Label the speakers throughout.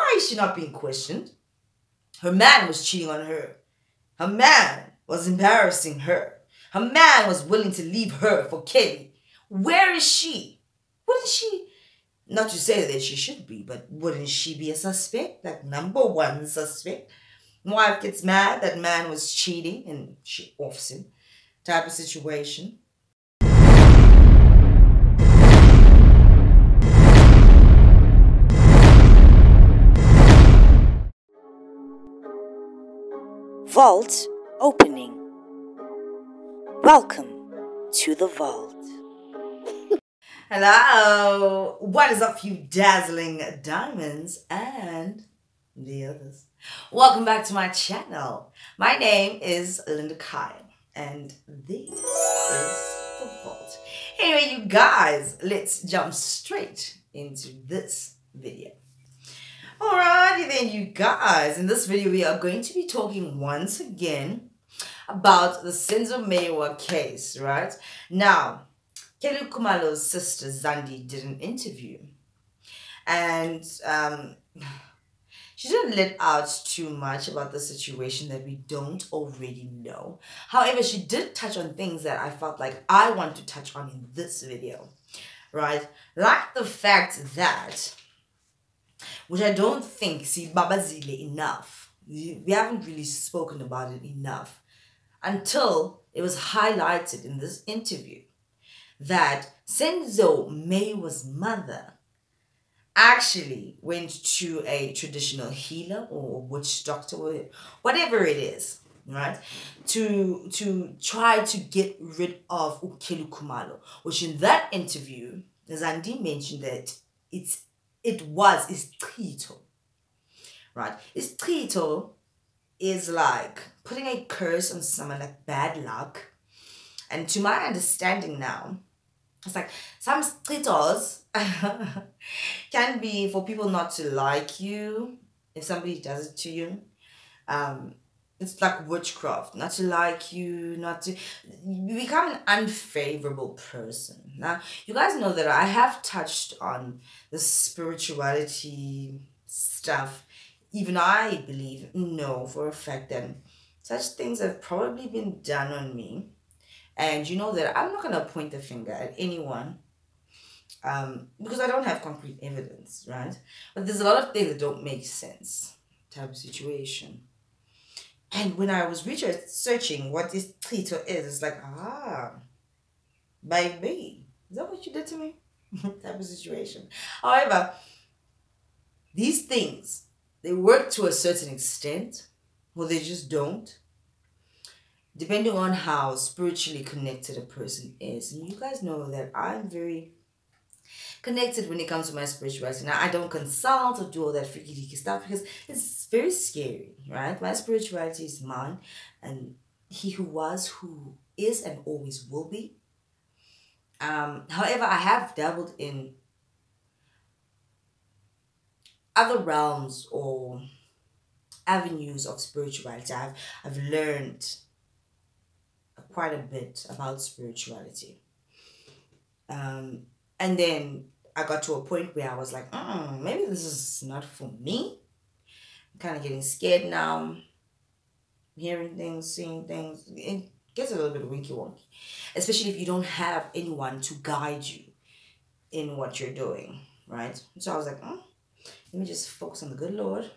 Speaker 1: Why is she not being questioned? Her man was cheating on her. Her man was embarrassing her. Her man was willing to leave her for Kelly. Where is she? Wouldn't she, not to say that she should be, but wouldn't she be a suspect? Like number one suspect? Wife gets mad that man was cheating and she offs him. Type of situation.
Speaker 2: Vault opening. Welcome to the vault.
Speaker 1: Hello. What is up, you dazzling diamonds and the others? Welcome back to my channel. My name is Linda Kyle and this is the vault. Anyway, you guys, let's jump straight into this video. Alrighty then, you guys. In this video, we are going to be talking once again about the Senzo Meyiwa case, right? Now, Kelly Khumalo's sister Zandi did an interview, and she didn't let out too much about the situation that we don't already know. However, she did touch on things that I felt like I want to touch on in this video, right? Like the fact that, which I don't think babazile enough. We haven't really spoken about it enough until it was highlighted in this interview that Senzo Meyiwa's mother actually went to a traditional healer or witch doctor, whatever it is, right, to try to get rid of Kelly Khumalo, which in that interview, Zandi mentioned that it was isqito, right? Isqito is like putting a curse on someone, like bad luck. And to my understanding now, it's like some isqitos can be for people not to like you if somebody does it to you. It's like witchcraft, not to like you, you become an unfavorable person. Now, you guys know that I have touched on the spirituality stuff. Even I know for a fact that such things have probably been done on me. And you know that I'm not going to point the finger at anyone because I don't have concrete evidence, right? But there's a lot of things that don't make sense type of situation. And when I was researching what this Trito is, it's like, baby, is that what you did to me? Type of situation. However, these things, they work to a certain extent, or they just don't, depending on how spiritually connected a person is. And you guys know that I'm very connected when it comes to my spirituality. Now, I don't consult or do all that freaky deaky stuff because it's very scary, right? My spirituality is mine, and he who was, who is, and always will be. However, I have dabbled in other realms or avenues of spirituality. I've learned quite a bit about spirituality. And then I got to a point where I was like, maybe this is not for me. I'm kind of getting scared now. Hearing things, seeing things. It gets a little bit winky-wonky. Especially if you don't have anyone to guide you in what you're doing, right? So I was like, let me just focus on the good Lord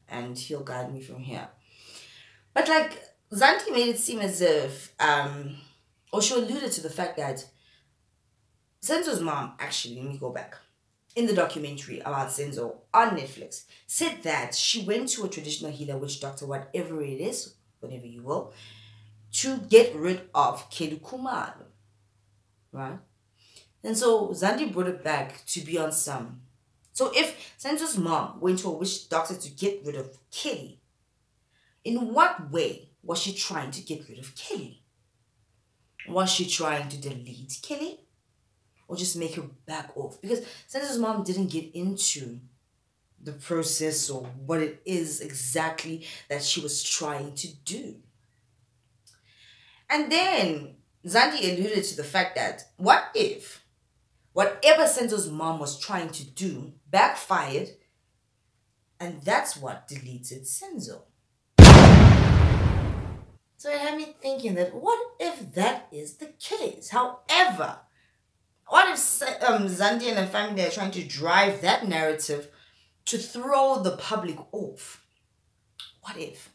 Speaker 1: and he'll guide me from here. But like, Zandi made it seem as if, or she alluded to the fact that Senzo's mom, actually, let me go back, in the documentary about Senzo on Netflix, said that she went to a traditional healer, witch doctor, whatever it is, whatever you will, to get rid of Kelly Khumalo, right? And so Zandi brought it back to be on some. So if Senzo's mom went to a witch doctor to get rid of Kelly, in what way was she trying to get rid of Kelly? Was she trying to delete Kelly? Or just make her back off? Because Senzo's mom didn't get into the process or what it is exactly that she was trying to do. And then Zandi alluded to the fact that what if whatever Senzo's mom was trying to do backfired And that's what deleted Senzo. So it had me thinking that what if that is the case? However, what if Zandi and her family are trying to drive that narrative to throw the public off? What if?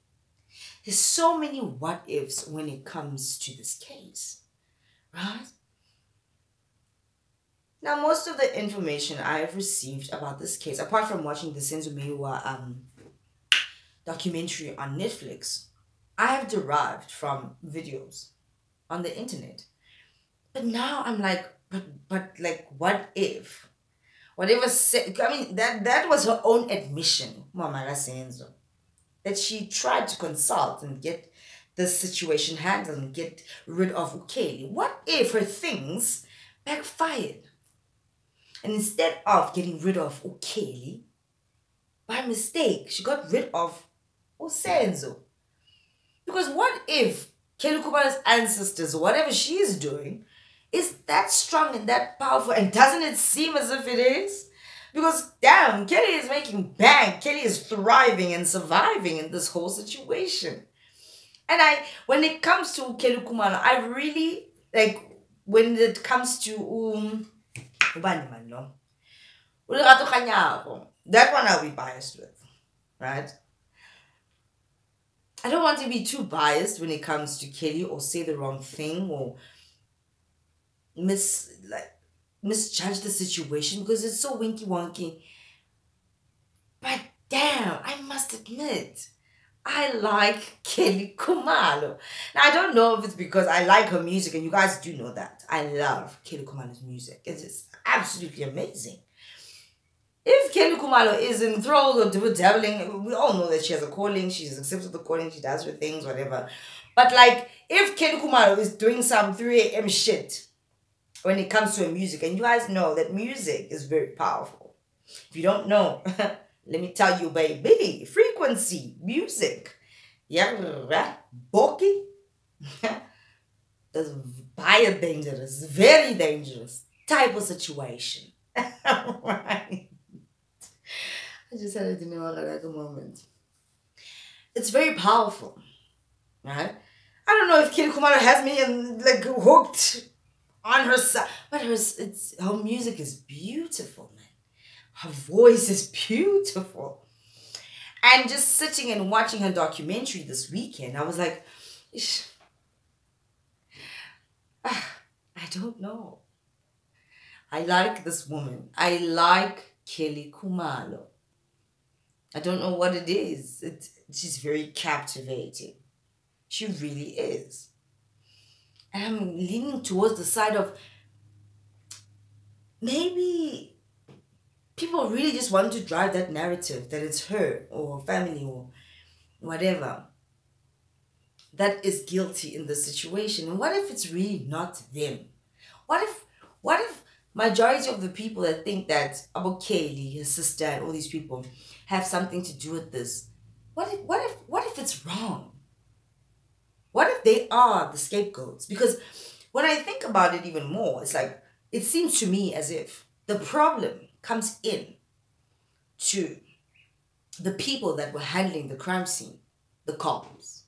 Speaker 1: There's so many what ifs when it comes to this case, right? Now, most of the information I have received about this case, apart from watching the Senzo Meyiwa documentary on Netflix, I have derived from videos on the internet. But now I'm like, but like, what if? Whatever said, I mean, that was her own admission, Mama Senzo, that she tried to consult and get the situation handled and get rid of Ukeli. What if her things backfired? And instead of getting rid of Ukeli, by mistake, she got rid of Usenzo. Because what if Kelly Khumalo's ancestors, or whatever she is doing, is that strong and that powerful? And doesn't it seem as if it is? Because damn, Kelly is making bank. Kelly is thriving and surviving in this whole situation. And when it comes to Kelly Khumalo, I really, like, when it comes to that one I'll be biased with, right? I don't want to be too biased when it comes to Kelly or say the wrong thing or misjudge the situation because it's so winky wonky. But damn, I must admit, I like Kelly Khumalo. Now, I don't know if it's because I like her music, and you guys do know that. I love Kelly Khumalo's music. It is absolutely amazing. If Kelly Khumalo is enthralled or dabbling, we all know that she has a calling, she's accepted the calling, she does her things, whatever. But like, if Kelly Khumalo is doing some 3 a.m. shit when it comes to her music, and you guys know that music is very powerful. If you don't know, let me tell you, baby, frequency, music. Yeah, Boki. That's very dangerous, very dangerous type of situation. Right. I just had a dinner at the moment. It's very powerful, right? I don't know if Kelly Khumalo has me like hooked on her side, but her music is beautiful, man. Her voice is beautiful. And just sitting and watching her documentary this weekend, I was like, I don't know. I like this woman. I like Kelly Khumalo. I don't know what it is. She's very captivating. She really is. And I'm leaning towards the side of maybe people really just want to drive that narrative that it's her or her family or whatever that is guilty in the situation. And what if it's really not them? What if majority of the people that think that about Kaylee, his sister, and all these people have something to do with this? What if it's wrong? What if they are the scapegoats? Because when I think about it even more, it's like, it seems to me as if the problem comes in to the people that were handling the crime scene, the cops,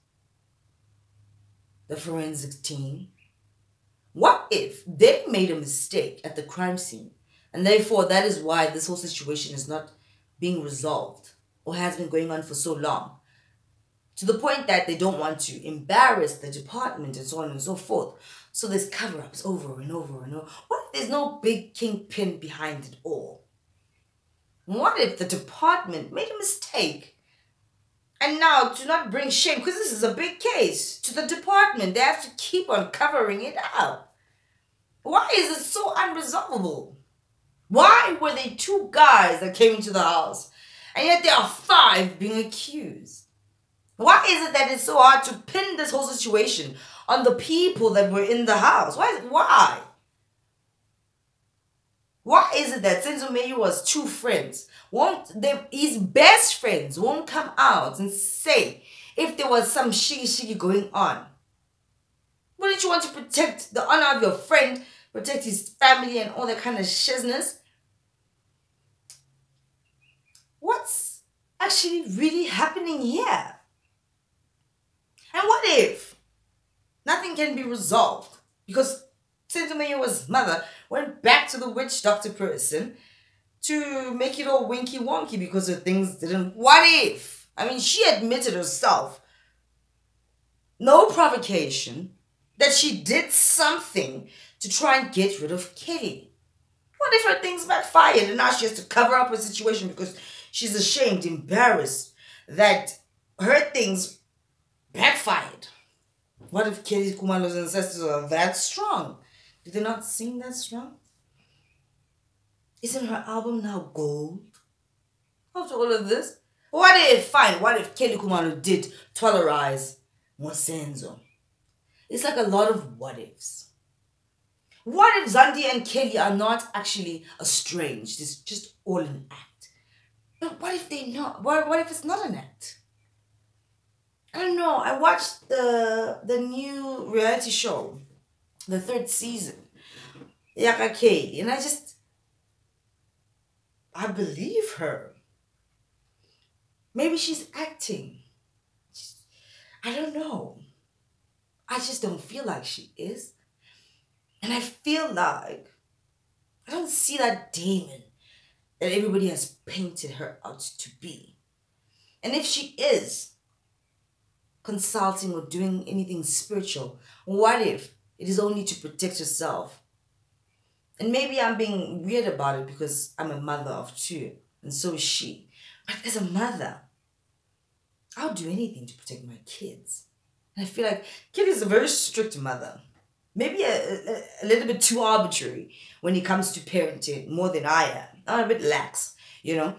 Speaker 1: the forensic team. What if they made a mistake at the crime scene and therefore that is why this whole situation is not being resolved or has been going on for so long? To the point that they don't want to embarrass the department and so on and so forth. So there's cover-ups over and over and over. What if there's no big kingpin behind it all? What if the department made a mistake? And now to not bring shame, because this is a big case, to the department, they have to keep on covering it up. Why is it so unresolvable? Why were there 2 guys that came into the house and yet there are 5 being accused? Why is it that it's so hard to pin this whole situation on the people that were in the house? Why? Why is it that Senzo Meyiwa's 2 friends, his best friends won't come out and say if there was some shiggy going on? Wouldn't you want to protect the honor of your friend, protect his family and all that kind of shizness? actually really happening here? And what if nothing can be resolved because Sentimenyo's mother went back to the witch doctor person to make it all winky wonky because her things didn't. What if? I mean, she admitted herself, no provocation, that she did something to try and get rid of Kelly. What if her things backfired and now she has to cover up her situation because she's ashamed, embarrassed that her things backfired? What if Kelly Khumalo's ancestors are that strong? Did they not sing that strong? Isn't her album now gold? After all of this, what if Kelly Khumalo did tolerize Mosenzo? It's like a lot of what ifs. What if Zandi and Kelly are not actually estranged? It's just all an act. But what if they're not? What if it's not an act? I don't know. I watched the new reality show, the 3rd season, Yaka Kelly, and I believe her. Maybe she's acting. I don't know. I just don't feel like she is. And I feel like I don't see that demon that everybody has painted her out to be. And if she is consulting or doing anything spiritual, what if it is only to protect herself? And maybe I'm being weird about it because I'm a mother of 2, and so is she. But as a mother, I'll do anything to protect my kids. And I feel like Kelly's a very strict mother. Maybe a little bit too arbitrary when it comes to parenting, more than I am. I'm a bit lax, you know.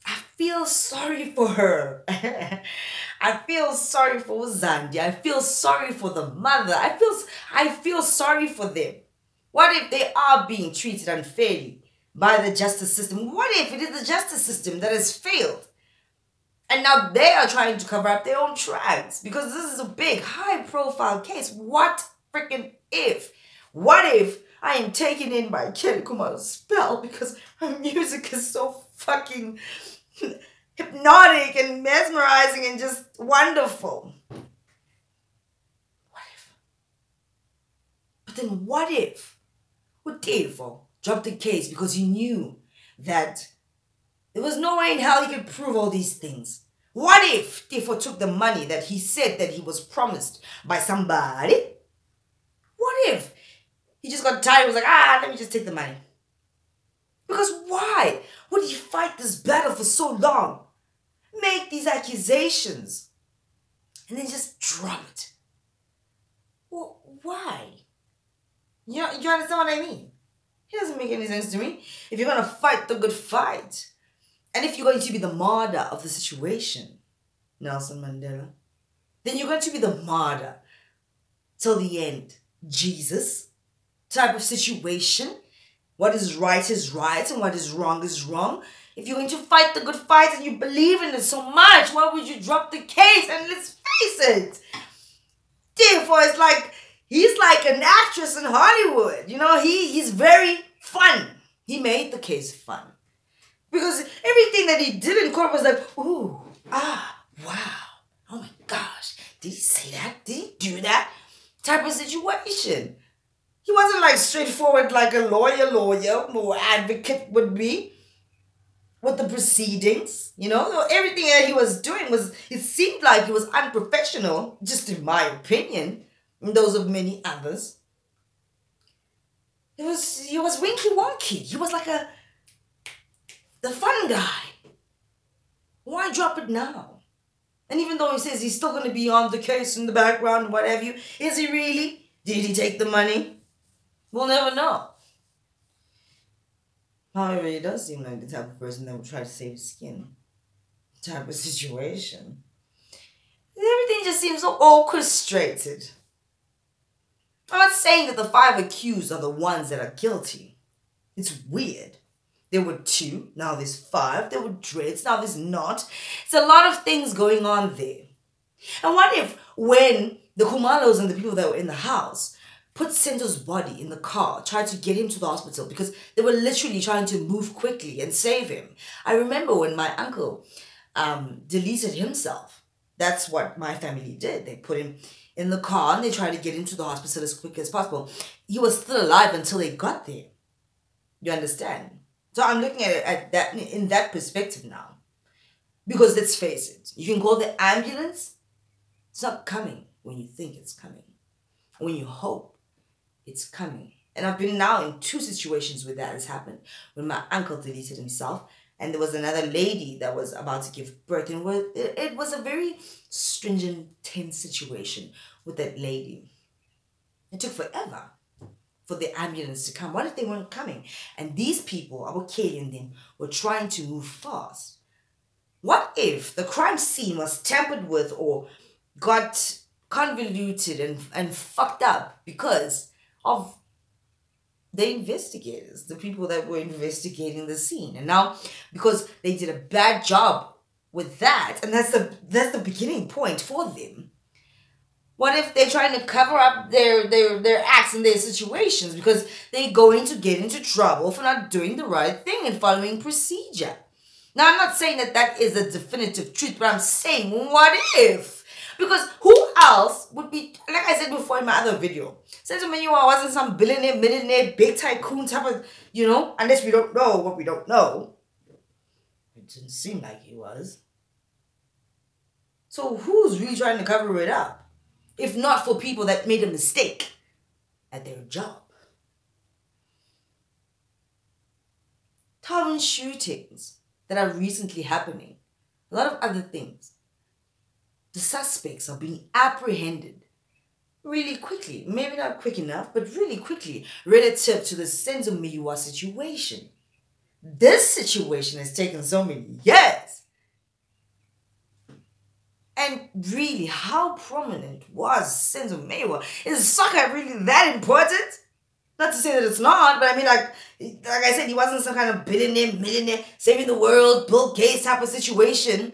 Speaker 1: I feel sorry for her. I feel sorry for Zandi. I feel sorry for the mother. I feel sorry for them. What if they are being treated unfairly by the justice system? What if it is the justice system that has failed? And now they are trying to cover up their own tracks because this is a big, high-profile case. What freaking if? What if I am taken in by Kelly Khumalo's spell because her music is so fucking hypnotic and mesmerizing and just wonderful? What if? But then what if Utefo dropped the case because he knew that there was no way in hell he could prove all these things? What if Tefo took the money that he said that he was promised by somebody? What if he just got tired and was like, let me just take the money? Because why would he fight this battle for so long? Make these accusations and then just drop it. Well, why? You understand what I mean? It doesn't make any sense to me. If you're going to fight the good fight, and if you're going to be the martyr of the situation, Nelson Mandela, then you're going to be the martyr till the end. Jesus type of situation. What is right and what is wrong. If you're going to fight the good fight and you believe in it so much, why would you drop the case? And let's face it, therefore it's like he's like an actress in Hollywood. You know, he's very fun. He made the case fun. Because everything that he did in court was like, ooh, wow, oh my gosh, did he say that? Did he do that? Type of situation. He wasn't like straightforward like a lawyer or advocate would be with the proceedings. You know, everything that he was doing it seemed like he was unprofessional, just in my opinion, and those of many others. He was winky wonky. He was like the fun guy. Why drop it now? And even though he says he's still going to be on the case in the background, what have you, is he really? Did he take the money? We'll never know. However, he does seem like the type of person that would try to save his skin. Type of situation. Everything just seems so orchestrated. I'm not saying that the 5 accused are the ones that are guilty. It's weird. There were 2, now there's 5. There were dreads, now there's not. It's a lot of things going on there. And what if when the Khumalos and the people that were in the house put Senzo's body in the car, tried to get him to the hospital because they were literally trying to move quickly and save him. I remember when my uncle deleted himself. That's what my family did. They put him in the car and they tried to get him to the hospital as quick as possible. He was still alive until they got there. You understand? So I'm looking at it at that in that perspective now. Because let's face it, you can call the ambulance. It's not coming when you think it's coming. When you hope it's coming. And I've been now in 2 situations where that has happened. When my uncle deleted himself and there was another lady that was about to give birth. And it was a very stringent, tense situation with that lady. It took forever for the ambulance to come. What if they weren't coming? And these people, our Kelly and them, were trying to move fast. What if the crime scene was tampered with or got convoluted and fucked up because of the investigators, the people that were investigating the scene? And now, because they did a bad job with that, and that's the beginning point for them. What if they're trying to cover up their acts and their situations because they're going to get into trouble for not doing the right thing and following procedure? Now, I'm not saying that is a definitive truth, but I'm saying, what if? Because who else would be, like I said before in my other video, since I wasn't some billionaire, millionaire, big tycoon type of, unless we don't know what we don't know. It didn't seem like he was. So who's really trying to cover it up? If not for people that made a mistake at their job. Tavern shootings that are recently happening. A lot of other things. The suspects are being apprehended really quickly. Maybe not quick enough, but really quickly relative to the Senzo Meyiwa situation. This situation has taken so many years. And really, how prominent was Senzo Meyiwa? Is soccer really that important? Not to say that it's not, but I mean, like I said, he wasn't some kind of billionaire, millionaire, saving the world, Bill Gates type of situation.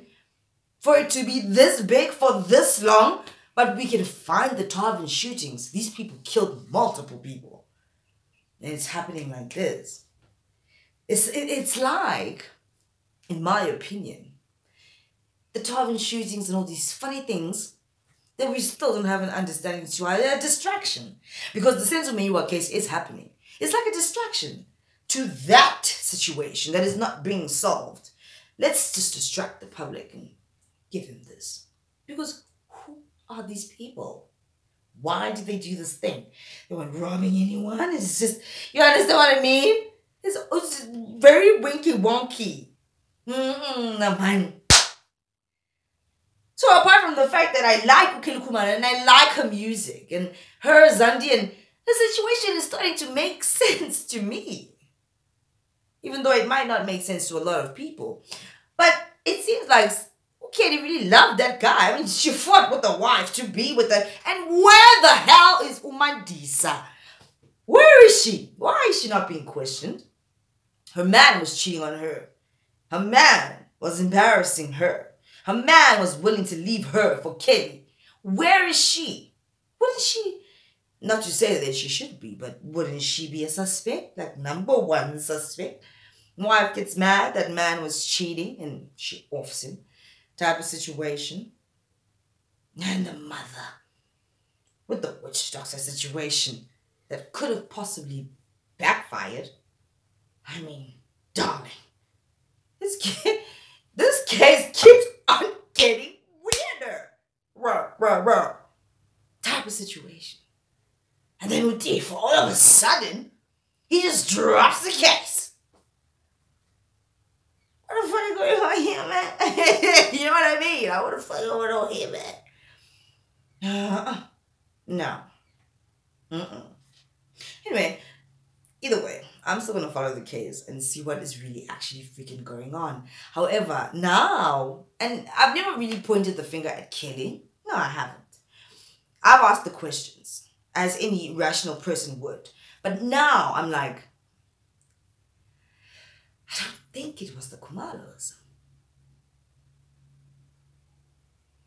Speaker 1: For it to be this big for this long, but we can find the Tarvin shootings. These people killed multiple people. And it's happening like this. It's like, in my opinion, the Tarvin shootings and all these funny things that we still don't have an understanding to are a distraction. Because the Senzo Meyiwa case is happening. It's like a distraction to that situation that is not being solved. Let's just distract the public and give him this. Because who are these people? Why did they do this thing? They weren't robbing anyone. It's just, you understand what I mean? It's very winky wonky. No, man. So apart from the fact that I like Khumalo and I like her music and her, Zandi, and the situation is starting to make sense to me. Even though it might not make sense to a lot of people. But it seems like Katie really loved that guy. I mean, she fought with the wife to be with her. And where the hell is Mandisa? Where is she? Why is she not being questioned? Her man was cheating on her. Her man was embarrassing her. Her man was willing to leave her for Kelly. Where is she? Wouldn't she, not to say that she should be, but wouldn't she be a suspect? Like #1 suspect? Wife gets mad that man was cheating and she offs him. Type of situation. And the mother with the witch doctor situation that could have possibly backfired. I mean, darling, this case keeps on getting weirder. Type of situation. And then Utif, all of a sudden, he just drops the case. What the fuck is going on here, man? You know what I mean? What the fuck is going on here, man? No. Anyway, either way, I'm still going to follow the case and see what is really actually freaking going on. However, now, and I've never really pointed the finger at Kelly. No, I haven't. I've asked the questions, as any rational person would. But now, I'm like, I don't think it was the Khumalos.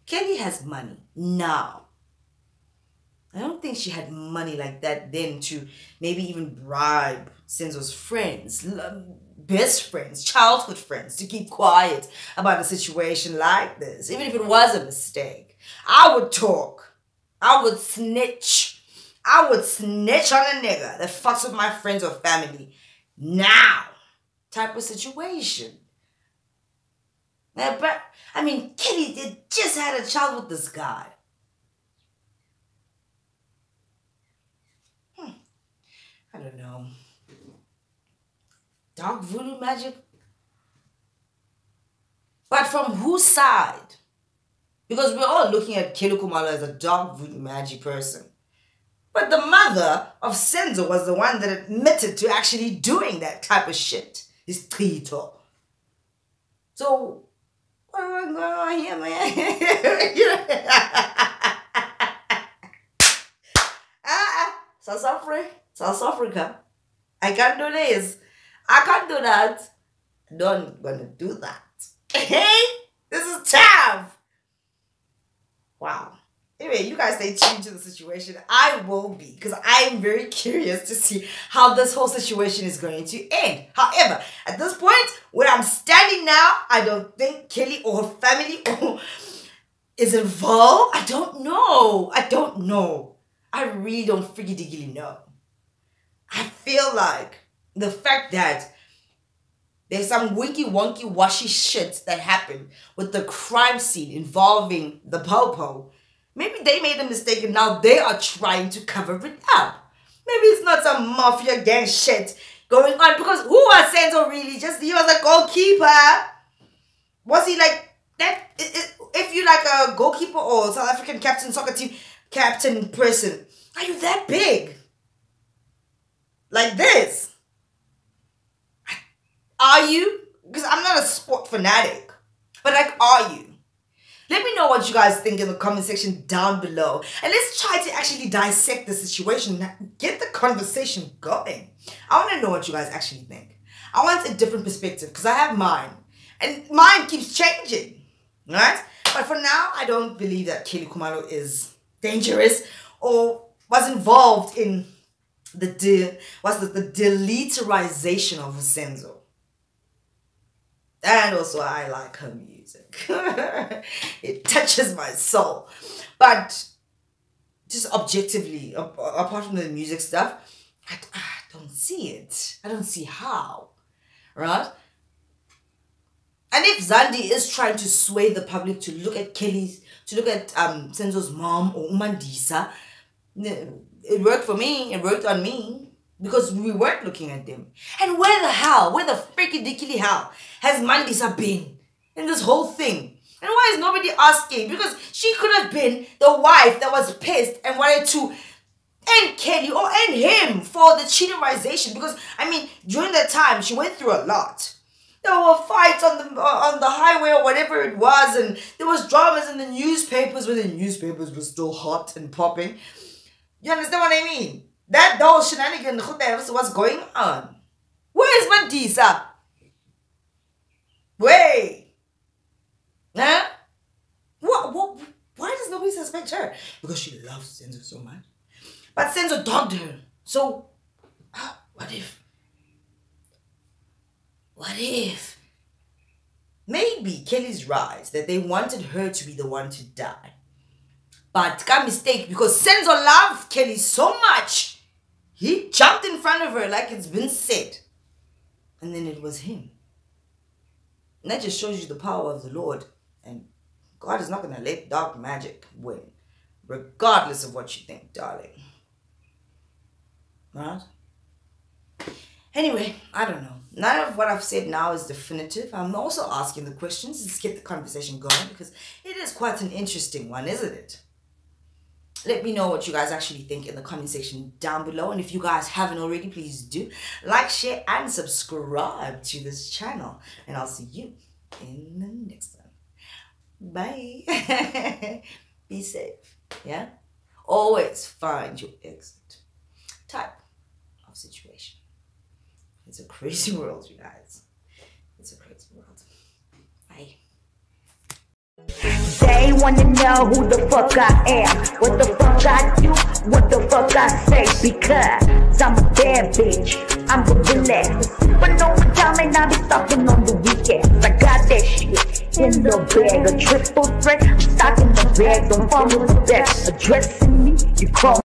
Speaker 1: Kelly has money now. I don't think she had money like that then to maybe even bribe Senzo's friends, best friends, childhood friends, to keep quiet about a situation like this. Even if it was a mistake, I would talk. I would snitch. I would snitch on a nigga that fucks with my friends or family now type of situation. But, I mean, Kelly did just had a child with this guy. I don't know. Dark voodoo magic? But from whose side? Because we're all looking at Kelly Khumalo as a dark voodoo magic person. But the mother of Senzo was the one that admitted to actually doing that type of shit. His trito. So, what am I going on here, man? South Africa. I can't do this. I can't do that. Don't gonna do that. Hey, this is tough. Wow. Anyway, you guys stay tuned to the situation. I will be, because I am very curious to see how this whole situation is going to end. However, at this point, where I'm standing now, I don't think Kelly or her family is involved. I don't know. I really don't freaking know. I feel like the fact that there's some winky wonky washy shit that happened with the crime scene involving the Popo. Maybe they made a mistake and now they are trying to cover it up. Maybe it's not some mafia gang shit going on, because who was Senzo really? Just he was a goalkeeper. Was he like that? If you like a goalkeeper or South African captain soccer team captain person, are you that big? Like this? Are you? Because I'm not a sport fanatic. But like, are you? Let me know what you guys think in the comment section down below. And let's try to actually dissect the situation and get the conversation going. I want to know what you guys actually think. I want a different perspective because I have mine. And mine keeps changing. Right? But for now, I don't believe that Kelly Khumalo is dangerous or was involved in the deleterization of Senzo. And also, I like her music. It touches my soul. But just objectively, apart from the music stuff, I don't see it. I don't see how. Right? And if Zandi is trying to sway the public to look at Senzo's mom or Mandisa, it worked for me. It worked on me. Because we weren't looking at them. And where the freaking dickily hell has Mandisa been in this whole thing? And why is nobody asking? Because she could have been the wife that was pissed and wanted to end Kelly or end him for the cheaterization. Because, I mean, during that time, she went through a lot. There were fights on the highway or whatever it was. And there was dramas in the newspapers when the newspapers were still hot and popping. You understand what I mean? That whole shenanigan, what's going on? Where is Mandisa? Wait. Huh? What? Why does nobody suspect her? Because she loves Senzo so much. But Senzo dogged her. So, what if? Maybe Kelly's right that they wanted her to be the one to die. But got mistake because Senzo loved Kelly so much. He jumped in front of her like it's been said. And then it was him. And that just shows you the power of the Lord. And God is not going to let dark magic win. Regardless of what you think, darling. Right? Anyway, I don't know. None of what I've said now is definitive. I'm also asking the questions. Let's get the conversation going because it is quite an interesting one, isn't it? Let me know what you guys actually think in the comment section down below. And if you guys haven't already, please do like, share, and subscribe to this channel. And I'll see you in the next one. Bye. Be safe. Yeah? Always find your exit type of situation. It's a crazy world, you guys. It's a crazy world. Bye.
Speaker 3: wanna know who the fuck I am, what the fuck I do, what the fuck I say, because I'm a bad bitch, I'm the realest. But no one time and I be stopping on the weekends. I got that shit in the bag, a triple threat. I'm stocking the bag, don't follow the back. Addressing me, you call